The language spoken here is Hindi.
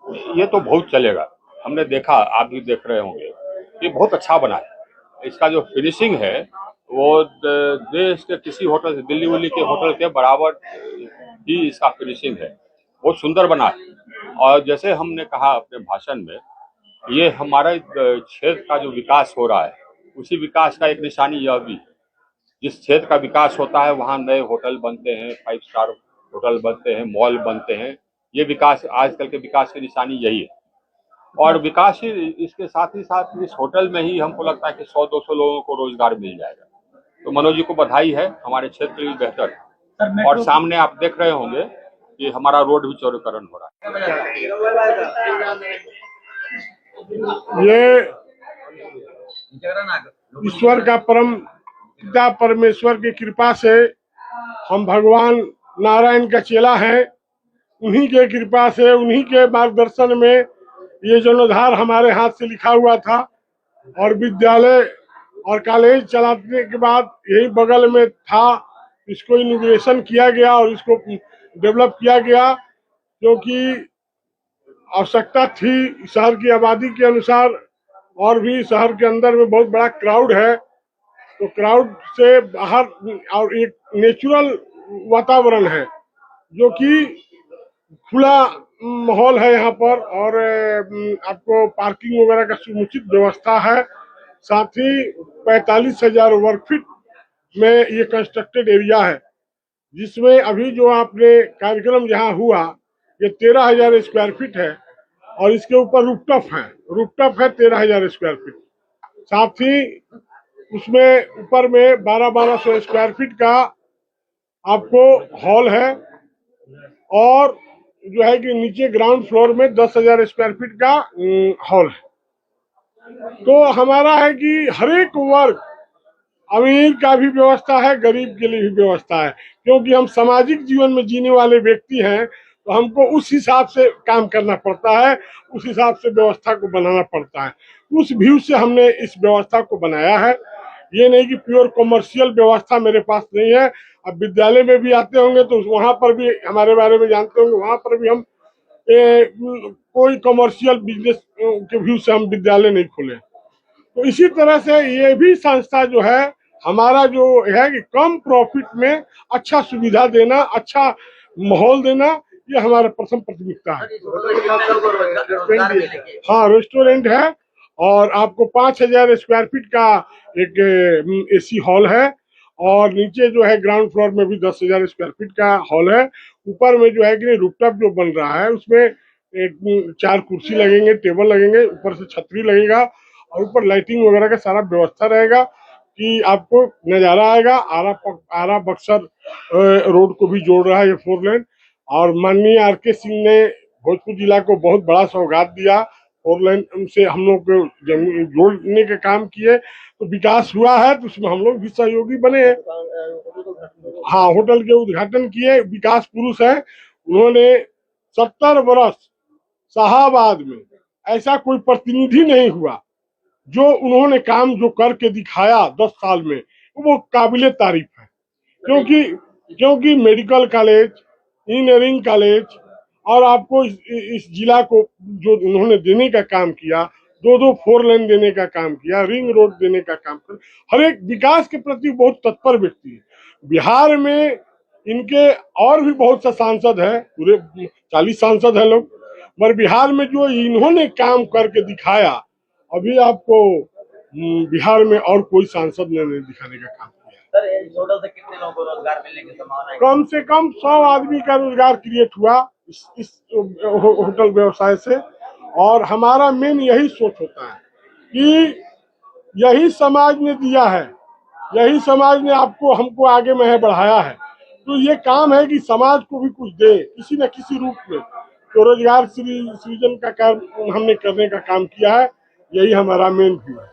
ये तो बहुत चलेगा। हमने देखा, आप भी देख रहे होंगे, ये बहुत अच्छा बना है। इसका जो फिनिशिंग है वो देश के किसी होटल से, दिल्ली उल्ली के होटल के बराबर ही इसका फिनिशिंग है। बहुत सुंदर बना है। और जैसे हमने कहा अपने भाषण में, ये हमारे क्षेत्र का जो विकास हो रहा है, उसी विकास का एक निशानी यह भी है। जिस क्षेत्र का विकास होता है वहाँ नए होटल बनते हैं, 5 स्टार होटल बनते हैं, मॉल बनते हैं। ये विकास, आजकल के विकास की निशानी यही है। और विकास ही, इसके साथ ही साथ इस होटल में ही हमको लगता है कि 100-200 लोगों को रोजगार मिल जाएगा। तो मनोज जी को बधाई है, हमारे क्षेत्र भी बेहतर है। और सामने आप देख रहे होंगे कि हमारा रोड भी चौड़ीकरण हो रहा है। ये ईश्वर का परम पिता परमेश्वर की कृपा से हम भगवान नारायण का चेला है। उन्हीं के कृपा से, उन्हीं के मार्गदर्शन में ये जीर्णोद्धार हमारे हाथ से लिखा हुआ था। और विद्यालय और कॉलेज चलाने के बाद यही बगल में था, इसको इनोग्रेशन किया गया और इसको डेवलप किया गया, क्योंकि आवश्यकता थी शहर की आबादी के अनुसार। और भी शहर के अंदर में बहुत बड़ा क्राउड है, तो क्राउड से बाहर और एक नेचुरल वातावरण है, जो कि खुला माहौल है यहाँ पर। और आपको पार्किंग वगैरह का समुचित व्यवस्था है। साथ ही 45,000 वर्ग फीट में ये कंस्ट्रक्टेड एरिया है, जिसमें अभी जो आपने कार्यक्रम जहाँ हुआ, ये 13,000 स्क्वायर फीट है। और इसके ऊपर रूफटॉप है 13,000 स्क्वायर फीट। साथ ही उसमें ऊपर में 1200 स्क्वायर फीट का आपको हॉल है। और जो है कि नीचे ग्राउंड फ्लोर में 10,000 स्क्वायर फीट का हॉल है। तो हमारा है कि हर एक वर्ग, अमीर का भी व्यवस्था है, गरीब के लिए भी व्यवस्था है, क्योंकि हम सामाजिक जीवन में जीने वाले व्यक्ति हैं। तो हमको उस हिसाब से काम करना पड़ता है, उस हिसाब से व्यवस्था को बनाना पड़ता है। उस व्यू से हमने इस व्यवस्था को बनाया है। ये नहीं कि प्योर कॉमर्शियल व्यवस्था मेरे पास नहीं है। अब विद्यालय में भी आते होंगे तो वहां पर भी हमारे बारे में जानते होंगे, वहां पर भी हम कोई कॉमर्शियल बिजनेस के व्यू से हम विद्यालय नहीं खोले। तो इसी तरह से ये भी संस्था जो है, हमारा जो है कि कम प्रॉफिट में अच्छा सुविधा देना, अच्छा माहौल देना, ये हमारा प्रथम प्राथमिकता है। हाँ, रेस्टोरेंट है। और आपको 5,000 स्क्वायर फीट का एक एसी हॉल है। और नीचे जो है ग्राउंड फ्लोर में भी 10,000 स्क्वायर फीट का हॉल है। ऊपर में जो है कि रूफटॉप जो बन रहा है, उसमें 4 कुर्सी लगेंगे, टेबल लगेंगे, ऊपर से छतरी लगेगा और ऊपर लाइटिंग वगैरह का सारा व्यवस्था रहेगा कि आपको नजारा आएगा। आरा बक्सर रोड को भी जोड़ रहा है ये 4 लेन। और माननीय RK सिंह ने भोजपुर जिला को बहुत बड़ा सौगात दिया। 4 लेन से हम लोग को जमीन जोड़ने के काम किए, तो विकास हुआ है, तो उसमें हम लोग भी सहयोगी बने। हाँ, होटल के उद्घाटन किए, विकास पुरुष है। उन्होंने 70 वर्ष शाहाबाद में ऐसा कोई प्रतिनिधि नहीं हुआ जो उन्होंने काम जो करके दिखाया 10 साल में, वो काबिले तारीफ है। क्योंकि मेडिकल कॉलेज, इंजीनियरिंग कॉलेज, और आपको इस जिला को जो उन्होंने देने का काम किया, 2 4 लेन देने का काम किया, रिंग रोड देने का काम किया, हर एक विकास के प्रति बहुत तत्पर व्यक्ति है। बिहार में इनके और भी बहुत सा सांसद है, पूरे 40 सांसद है लोग, मगर बिहार में जो इन्होंने काम करके दिखाया, अभी आपको बिहार में और कोई सांसद ने नहीं दिखाने का काम किया। सर, इस होटल से कितने लोगों को रोजगार मिलने की संभावना है? कम से कम 100 आदमी का रोजगार क्रिएट हुआ इस होटल व्यवसाय से। और हमारा मेन यही सोच होता है कि यही समाज ने दिया है, यही समाज ने आपको हमको आगे में बढ़ाया है। तो ये काम है कि समाज को भी कुछ दे किसी न किसी रूप में। तो रोजगार सृजन का काम हमने करने का काम किया है, यही हमारा मेन व्यू है।